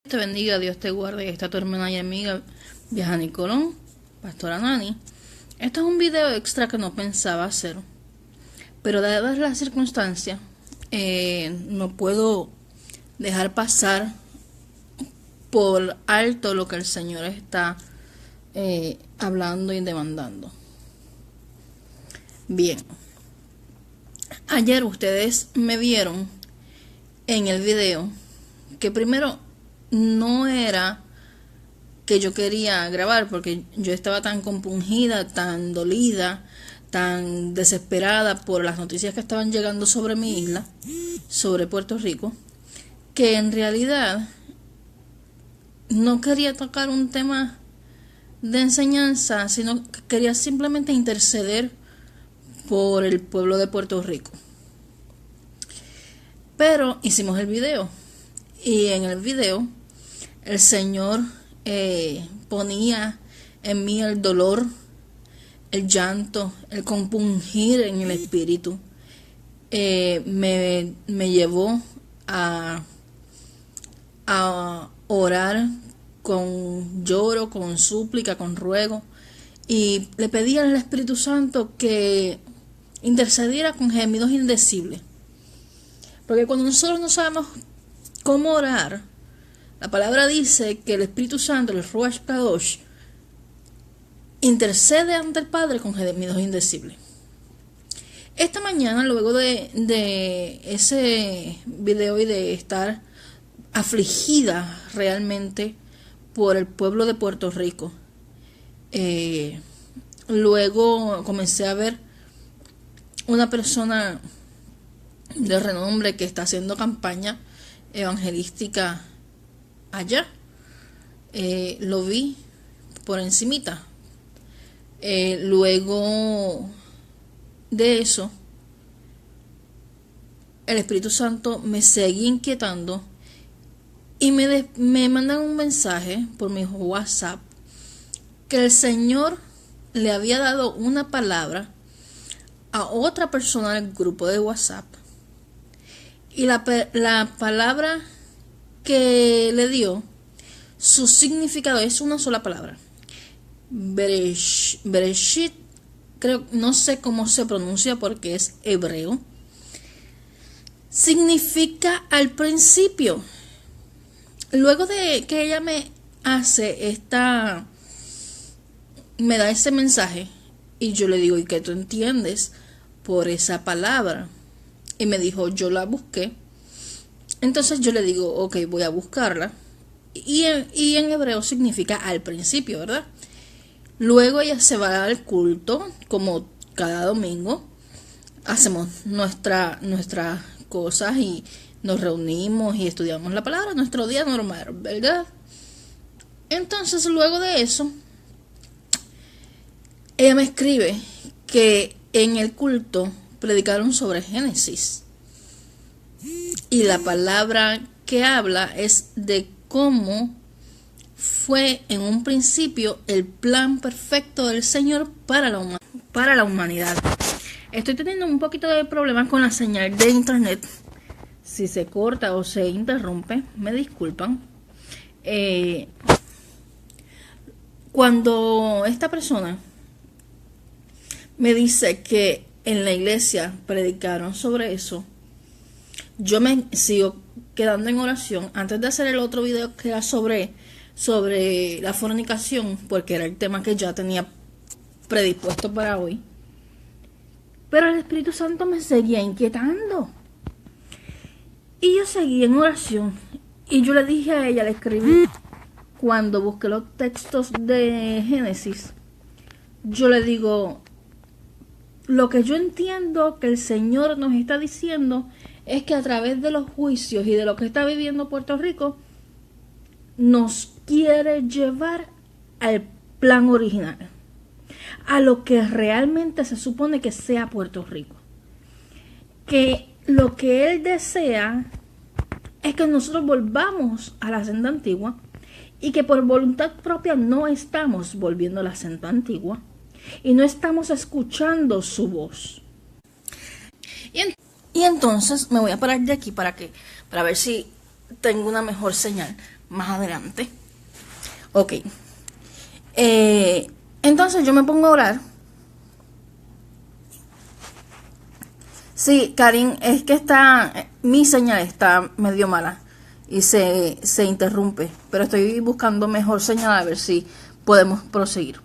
Te bendiga, Dios te guarde. Esta tu hermana y amiga Viajani Colón, Pastora Nani. Esto es un video extra que no pensaba hacer, pero dadas las circunstancias, no puedo dejar pasar por alto lo que el Señor está hablando y demandando. Bien, ayer ustedes me vieron en el video que primero no era que yo quería grabar, porque yo estaba tan compungida, tan dolida, tan desesperada por las noticias que estaban llegando sobre mi isla, sobre Puerto Rico, que en realidad no quería tocar un tema de enseñanza, sino que quería simplemente interceder por el pueblo de Puerto Rico. Pero hicimos el video, y en el video el Señor ponía en mí el dolor, el llanto, el compungir en el espíritu. Me llevó a orar con lloro, con súplica, con ruego, y le pedí al Espíritu Santo que intercediera con gemidos indecibles. Porque cuando nosotros no sabemos cómo orar, la palabra dice que el Espíritu Santo, el Ruach Kadosh, intercede ante el Padre con gemidos indecibles. Esta mañana, luego de ese video y de estar afligida realmente por el pueblo de Puerto Rico, luego comencé a ver una persona de renombre que está haciendo campaña evangelística allá. Lo vi por encimita. Luego de eso, el Espíritu Santo me seguía inquietando y me mandan un mensaje por mi WhatsApp que el Señor le había dado una palabra a otra persona del grupo de WhatsApp, y la palabra que le dio, su significado es una sola palabra, Bereshit, creo, no sé cómo se pronuncia porque es hebreo, significa al principio. Luego de que ella me da ese mensaje, y yo le digo, ¿y qué tú entiendes por esa palabra? Y me dijo, yo la busqué. Entonces yo le digo, ok, voy a buscarla. Y en hebreo significa al principio, ¿verdad? Luego ella se va al culto, como cada domingo. Hacemos nuestras cosas y nos reunimos y estudiamos la palabra, nuestro día normal, ¿verdad? Entonces luego de eso, ella me escribe que en el culto predicaron sobre Génesis, y la palabra que habla es de cómo fue en un principio el plan perfecto del Señor para la humanidad. Estoy teniendo un poquito de problemas con la señal de internet. Si se corta o se interrumpe, me disculpan. Cuando esta persona me dice que en la iglesia predicaron sobre eso, yo me sigo quedando en oración antes de hacer el otro video que era sobre la fornicación, porque era el tema que ya tenía predispuesto para hoy. Pero el Espíritu Santo me seguía inquietando, y yo seguí en oración, y yo le dije a ella, le escribí, cuando busqué los textos de Génesis, yo le digo, lo que yo entiendo que el Señor nos está diciendo es que a través de los juicios y de lo que está viviendo Puerto Rico, nos quiere llevar al plan original, a lo que realmente se supone que sea Puerto Rico. Que lo que Él desea es que nosotros volvamos a la senda antigua, y que por voluntad propia no estamos volviendo a la senda antigua y no estamos escuchando su voz. Y entonces me voy a parar de aquí para ver si tengo una mejor señal. más adelante. Ok. Entonces yo me pongo a orar. Sí, Karin, es que mi señal está medio mala y se interrumpe, pero estoy buscando mejor señal a ver si podemos proseguir.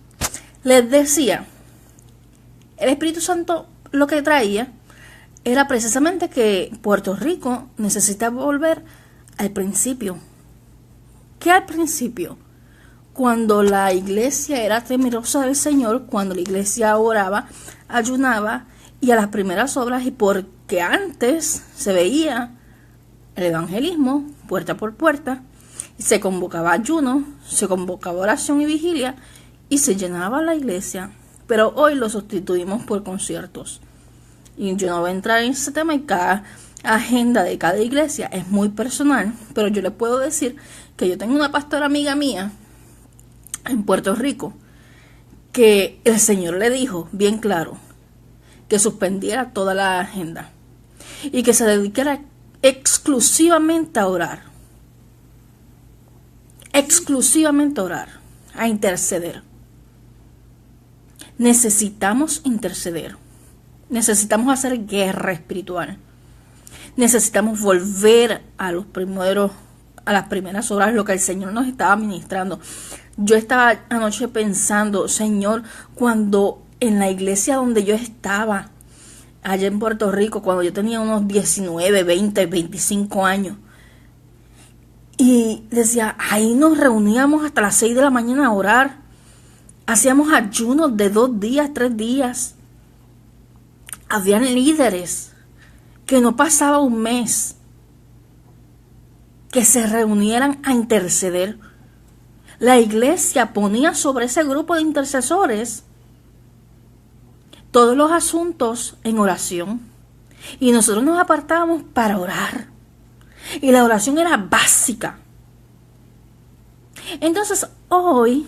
Les decía, el Espíritu Santo lo que traía era precisamente que Puerto Rico necesita volver al principio. ¿Qué al principio? Cuando la iglesia era temerosa del Señor, cuando la iglesia oraba, ayunaba y a las primeras obras, y porque antes se veía el evangelismo puerta por puerta, y se convocaba ayuno, se convocaba oración y vigilia, y se llenaba la iglesia. Pero hoy lo sustituimos por conciertos. Y yo no voy a entrar en ese tema, y cada agenda de cada iglesia es muy personal, pero yo les puedo decir que yo tengo una pastora amiga mía en Puerto Rico que el Señor le dijo bien claro que suspendiera toda la agenda y que se dedicara exclusivamente a orar, a interceder. Necesitamos interceder, necesitamos hacer guerra espiritual, necesitamos volver a las primeras obras, lo que el Señor nos estaba ministrando. Yo estaba anoche pensando, Señor, cuando en la iglesia donde yo estaba, allá en Puerto Rico, cuando yo tenía unos 19, 20, 25 años, y decía, ahí nos reuníamos hasta las 6 de la mañana a orar, hacíamos ayunos de 2 días, 3 días, habían líderes que no pasaba un mes que se reunieran a interceder. La iglesia ponía sobre ese grupo de intercesores todos los asuntos en oración. Y nosotros nos apartábamos para orar. Y la oración era básica. Entonces, hoy,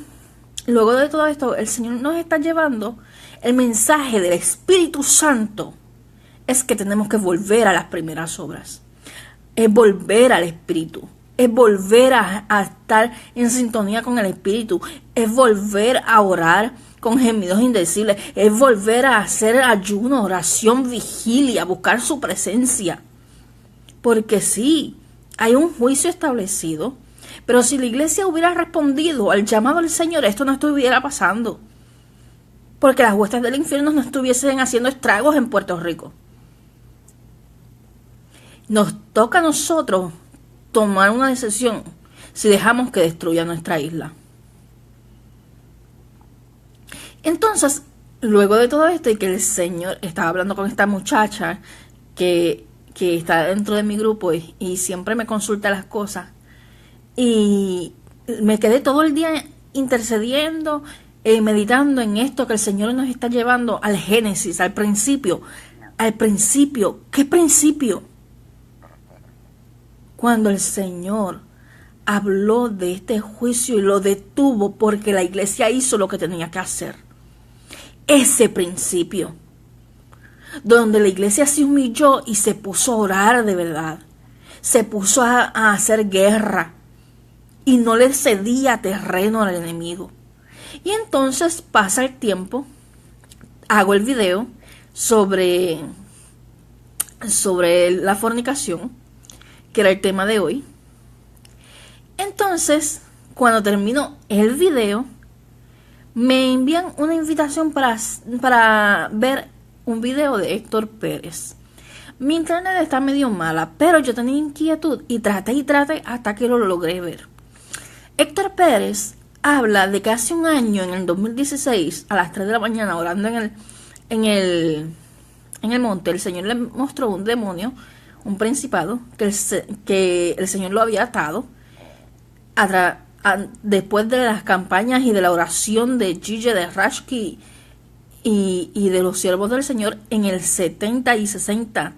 luego de todo esto, el Señor nos está llevando el mensaje del Espíritu Santo. Es que tenemos que volver a las primeras obras. Es volver al Espíritu. Es volver a estar en sintonía con el Espíritu. Es volver a orar con gemidos indecibles. Es volver a hacer ayuno, oración, vigilia, buscar su presencia. Porque sí, hay un juicio establecido. Pero si la iglesia hubiera respondido al llamado del Señor, esto no estuviera pasando. Porque las huestes del infierno no estuviesen haciendo estragos en Puerto Rico. Nos toca a nosotros tomar una decisión si dejamos que destruya nuestra isla. Entonces, luego de todo esto y que el Señor estaba hablando con esta muchacha que está dentro de mi grupo y siempre me consulta las cosas, y me quedé todo el día intercediendo, meditando en esto que el Señor nos está llevando al Génesis, al principio. ¿Qué principio? Cuando el Señor habló de este juicio y lo detuvo porque la iglesia hizo lo que tenía que hacer. Ese principio, donde la iglesia se humilló y se puso a orar de verdad, se puso a hacer guerra y no le cedía terreno al enemigo. Y entonces pasa el tiempo, hago el video sobre la fornicación, que era el tema de hoy. Entonces, cuando termino el video, me envían una invitación para ver un video de Héctor Pérez. Mi internet está medio mala, pero yo tenía inquietud y traté hasta que lo logré ver. Héctor Pérez habla de que hace un año, en el 2016, a las 3 de la mañana, orando en el monte, el Señor le mostró un demonio, un principado, que el Señor lo había atado después de las campañas y de la oración de Gigi de Rashki y de los siervos del Señor en el 70 y 60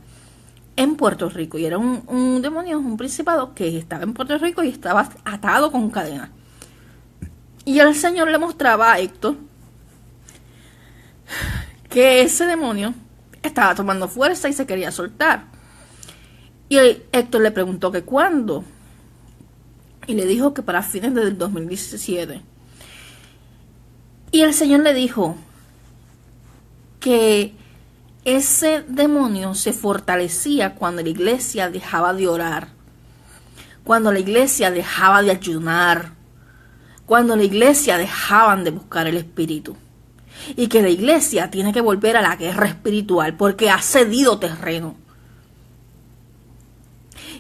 en Puerto Rico. Y era un demonio, un principado que estaba en Puerto Rico y estaba atado con cadena. Y el Señor le mostraba a Héctor que ese demonio estaba tomando fuerza y se quería soltar. Y Héctor le preguntó que cuándo. y le dijo que para fines del 2017. Y el Señor le dijo que ese demonio se fortalecía cuando la iglesia dejaba de orar, cuando la iglesia dejaba de ayunar, cuando la iglesia dejaban de buscar el Espíritu. Y que la iglesia tiene que volver a la guerra espiritual porque ha cedido terreno.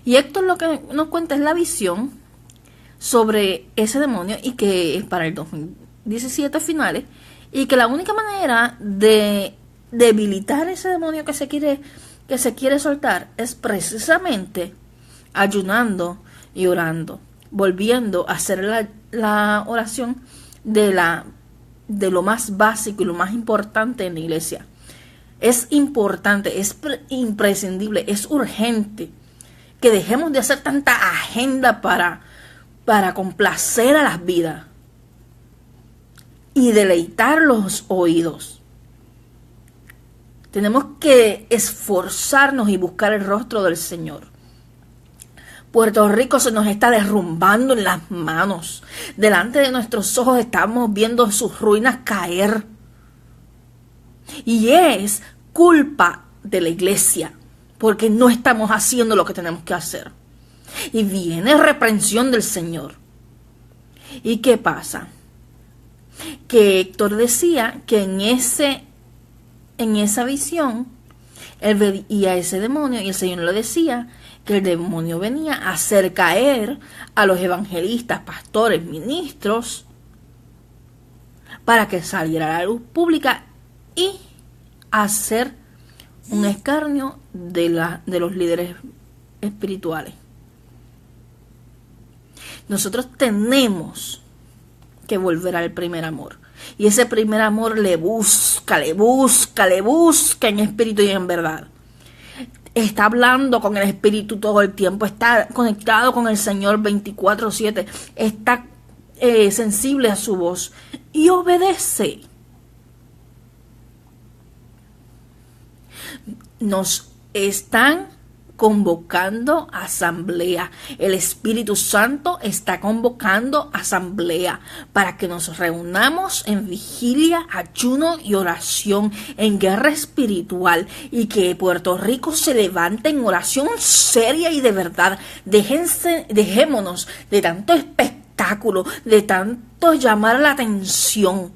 Y Héctor lo que nos cuenta es la visión sobre ese demonio y que es para el 2017 finales, y que la única manera de debilitar ese demonio que se quiere soltar es precisamente ayunando y orando, volviendo a hacer la oración de lo más básico y lo más importante en la iglesia. Es importante, es imprescindible, es urgente que dejemos de hacer tanta agenda para complacer a las vidas y deleitar los oídos. Tenemos que esforzarnos y buscar el rostro del Señor. Puerto Rico se nos está derrumbando en las manos. Delante de nuestros ojos estamos viendo sus ruinas caer. Y es culpa de la iglesia, porque no estamos haciendo lo que tenemos que hacer. Y viene reprensión del Señor. ¿Y qué pasa? Que Héctor decía que en esa visión él veía a ese demonio y el Señor le decía que el demonio venía a hacer caer a los evangelistas, pastores, ministros, para que saliera a la luz pública y hacer un escarnio de los líderes espirituales. Nosotros tenemos que volver al primer amor. Y ese primer amor le busca en espíritu y en verdad. Está hablando con el Espíritu todo el tiempo, está conectado con el Señor 24/7, está sensible a su voz y obedece. Nos están convocando a asamblea. El Espíritu Santo está convocando asamblea para que nos reunamos en vigilia, ayuno y oración, en guerra espiritual, y que Puerto Rico se levante en oración seria y de verdad. Dejémonos de tanto espectáculo, de tanto llamar la atención,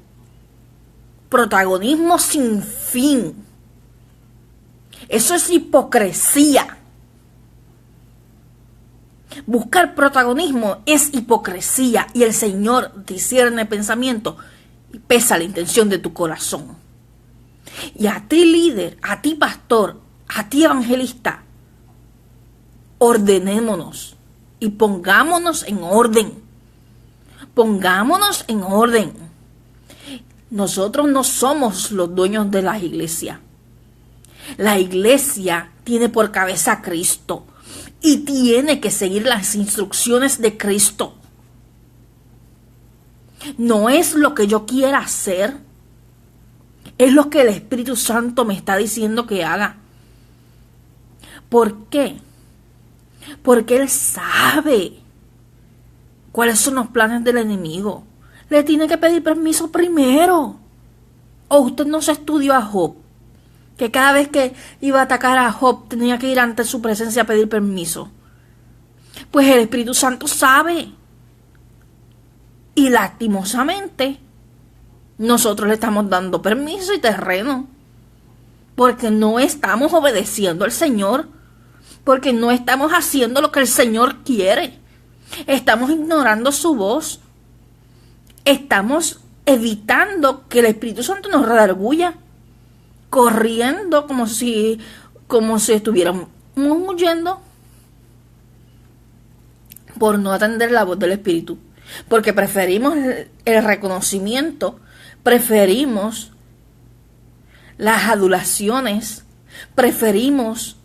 protagonismo sin fin. Eso es hipocresía. Buscar protagonismo es hipocresía, y el Señor discierne el pensamiento y pesa la intención de tu corazón. Y a ti líder, a ti pastor, a ti evangelista, ordenémonos y pongámonos en orden. Pongámonos en orden. Nosotros no somos los dueños de la iglesia. La iglesia tiene por cabeza a Cristo y tiene que seguir las instrucciones de Cristo. No es lo que yo quiera hacer, es lo que el Espíritu Santo me está diciendo que haga. ¿Por qué? Porque Él sabe cuáles son los planes del enemigo. Le tiene que pedir permiso primero. ¿O usted no se estudió a Job? Que cada vez que iba a atacar a Job tenía que ir ante su presencia a pedir permiso. Pues el Espíritu Santo sabe. Y lastimosamente nosotros le estamos dando permiso y terreno. Porque no estamos obedeciendo al Señor. Porque no estamos haciendo lo que el Señor quiere. Estamos ignorando su voz. Estamos evitando que el Espíritu Santo nos redarguya. Corriendo como si estuviéramos huyendo por no atender la voz del Espíritu, porque preferimos el reconocimiento, preferimos las adulaciones, preferimos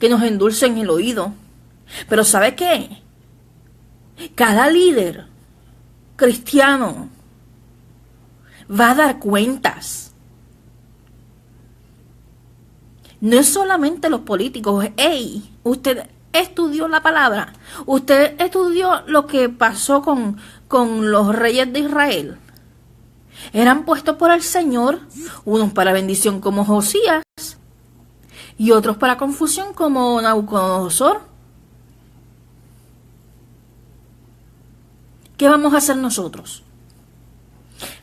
que nos endulcen el oído. Pero ¿sabe qué? Cada líder cristiano va a dar cuentas. No es solamente los políticos. Usted estudió la palabra? ¿Usted estudió lo que pasó con los reyes de Israel? Eran puestos por el Señor, unos para bendición como Josías y otros para confusión como Nabucodonosor. ¿Qué vamos a hacer nosotros?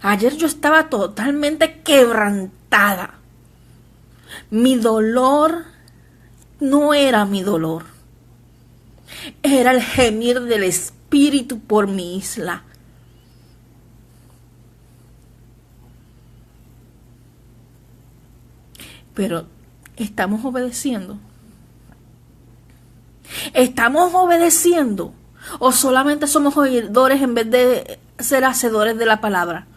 Ayer yo estaba totalmente quebrantada. Mi dolor no era mi dolor. Era el gemir del espíritu por mi isla. Pero estamos obedeciendo. ¿Estamos obedeciendo? ¿O solamente somos oidores en vez de ser hacedores de la palabra?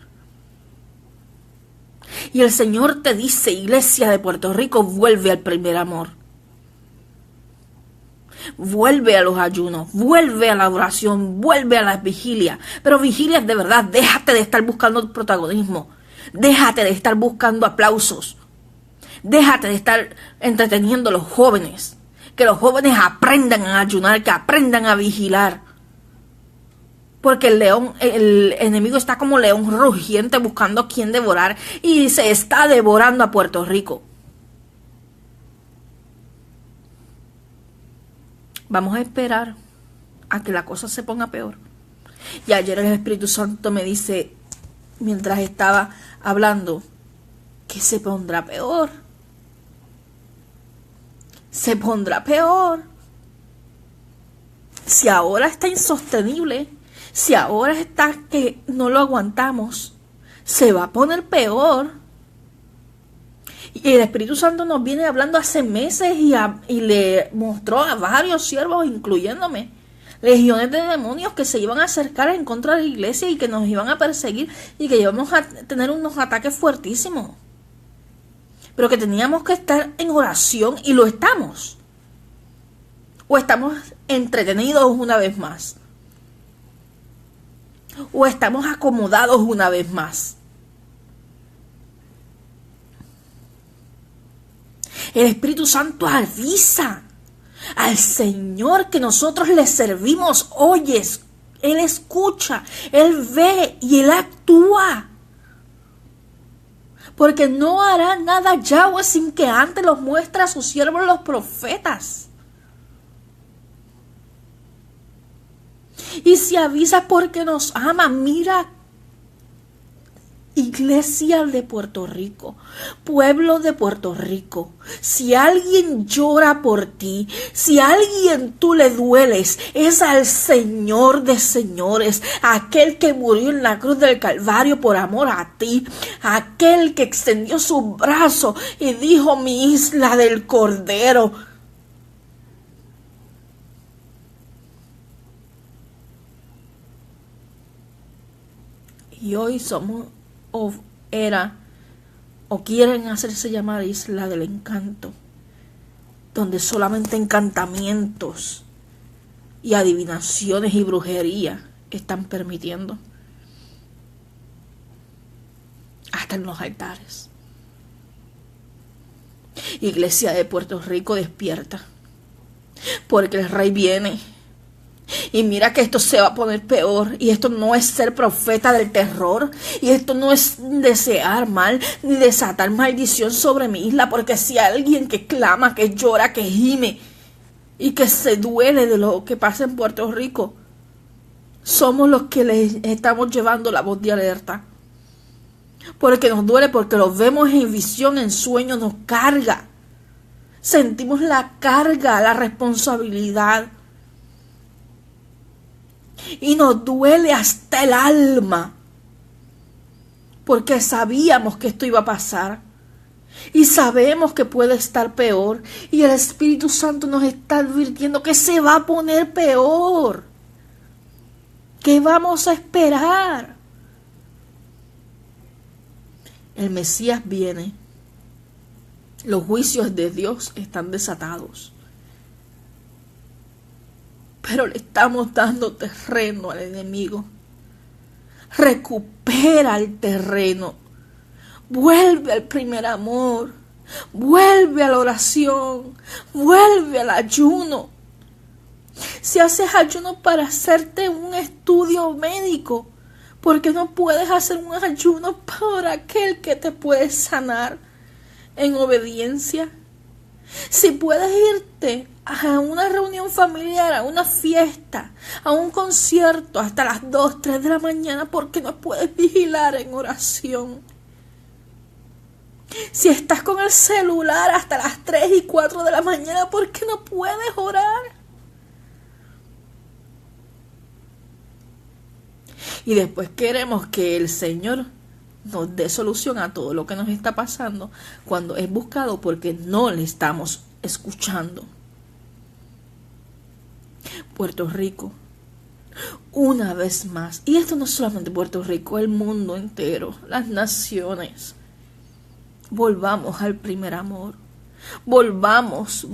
Y el Señor te dice, iglesia de Puerto Rico, vuelve al primer amor. Vuelve a los ayunos, vuelve a la oración, vuelve a las vigilias. Pero vigilias de verdad, déjate de estar buscando protagonismo. Déjate de estar buscando aplausos. Déjate de estar entreteniendo a los jóvenes. Que los jóvenes aprendan a ayunar, que aprendan a vigilar. Porque el enemigo está como león rugiente buscando a quien devorar. Y se está devorando a Puerto Rico. Vamos a esperar a que la cosa se ponga peor. Y ayer el Espíritu Santo me dice, mientras estaba hablando, que se pondrá peor. Se pondrá peor. Si ahora está insostenible, si ahora está que no lo aguantamos, se va a poner peor. Y el Espíritu Santo nos viene hablando hace meses y le mostró a varios siervos, incluyéndome, legiones de demonios que se iban a acercar en contra de la iglesia y que nos iban a perseguir y que íbamos a tener unos ataques fuertísimos. Pero que teníamos que estar en oración y lo estamos. O estamos entretenidos una vez más. O estamos acomodados una vez más. El Espíritu Santo avisa al Señor que nosotros le servimos. Oyes, Él escucha, Él ve y Él actúa. Porque no hará nada Yahweh sin que antes los muestre a sus siervos los profetas. Y si avisa porque nos ama, mira, iglesia de Puerto Rico, pueblo de Puerto Rico, si alguien llora por ti, si a alguien tú le dueles, es al Señor de señores, aquel que murió en la cruz del Calvario por amor a ti, aquel que extendió su brazo y dijo: mi isla del Cordero. Y hoy somos o quieren hacerse llamar isla del encanto, donde solamente encantamientos y adivinaciones y brujería están permitiendo, hasta en los altares. Iglesia de Puerto Rico, despierta, porque el Rey viene. Y mira que esto se va a poner peor. Y esto no es ser profeta del terror. Y esto no es desear mal ni desatar maldición sobre mi isla. Porque si hay alguien que clama, que llora, que gime y que se duele de lo que pasa en Puerto Rico, somos los que les estamos llevando la voz de alerta. Porque nos duele, porque lo vemos en visión, en sueños, nos carga. Sentimos la carga, la responsabilidad. Y nos duele hasta el alma, porque sabíamos que esto iba a pasar. Y sabemos que puede estar peor. Y el Espíritu Santo nos está advirtiendo que se va a poner peor. ¿Qué vamos a esperar? El Mesías viene. Los juicios de Dios están desatados. Pero le estamos dando terreno al enemigo. Recupera el terreno. Vuelve al primer amor. Vuelve a la oración. Vuelve al ayuno. Si haces ayuno para hacerte un estudio médico, ¿por qué no puedes hacer un ayuno por aquel que te puede sanar en obediencia? Si puedes irte a una reunión familiar, a una fiesta, a un concierto hasta las 2, 3 de la mañana, ¿por qué no puedes vigilar en oración? Si estás con el celular hasta las 3 y 4 de la mañana, ¿por qué no puedes orar? Y después queremos que el Señor nos dé solución a todo lo que nos está pasando, cuando es buscado porque no le estamos escuchando. Puerto Rico, una vez más, y esto no es solamente Puerto Rico, el mundo entero, las naciones, volvamos al primer amor. Volvamos,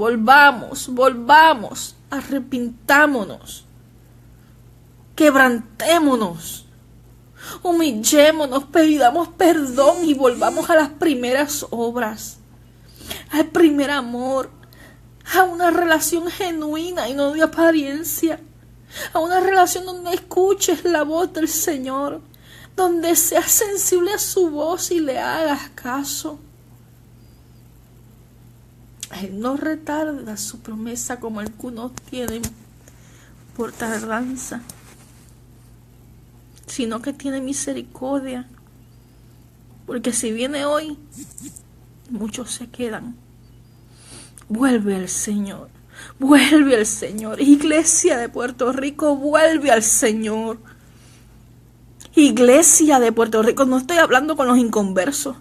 arrepintámonos, quebrantémonos, humillémonos, pidamos perdón y volvamos a las primeras obras, al primer amor, a una relación genuina y no de apariencia, a una relación donde escuches la voz del Señor, donde seas sensible a su voz y le hagas caso. Él no retarda su promesa como algunos tienen por tardanza, sino que tiene misericordia, porque si viene hoy, muchos se quedan. Vuelve al Señor, Iglesia de Puerto Rico, vuelve al Señor. Iglesia de Puerto Rico, no estoy hablando con los inconversos.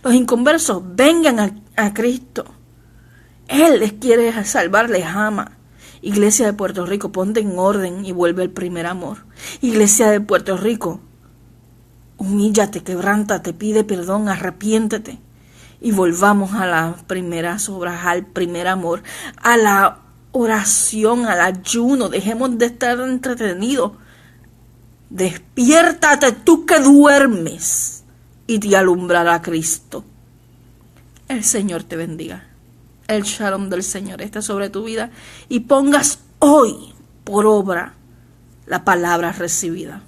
Los inconversos, vengan a Cristo. Él les quiere salvar, les ama. Iglesia de Puerto Rico, ponte en orden y vuelve al primer amor. Iglesia de Puerto Rico, humíllate, quebrántate, pide perdón, arrepiéntete y volvamos a las primeras obras, al primer amor, a la oración, al ayuno. Dejemos de estar entretenidos. Despiértate tú que duermes y te alumbrará Cristo. El Señor te bendiga. El shalom del Señor está sobre tu vida y pongas hoy por obra la palabra recibida.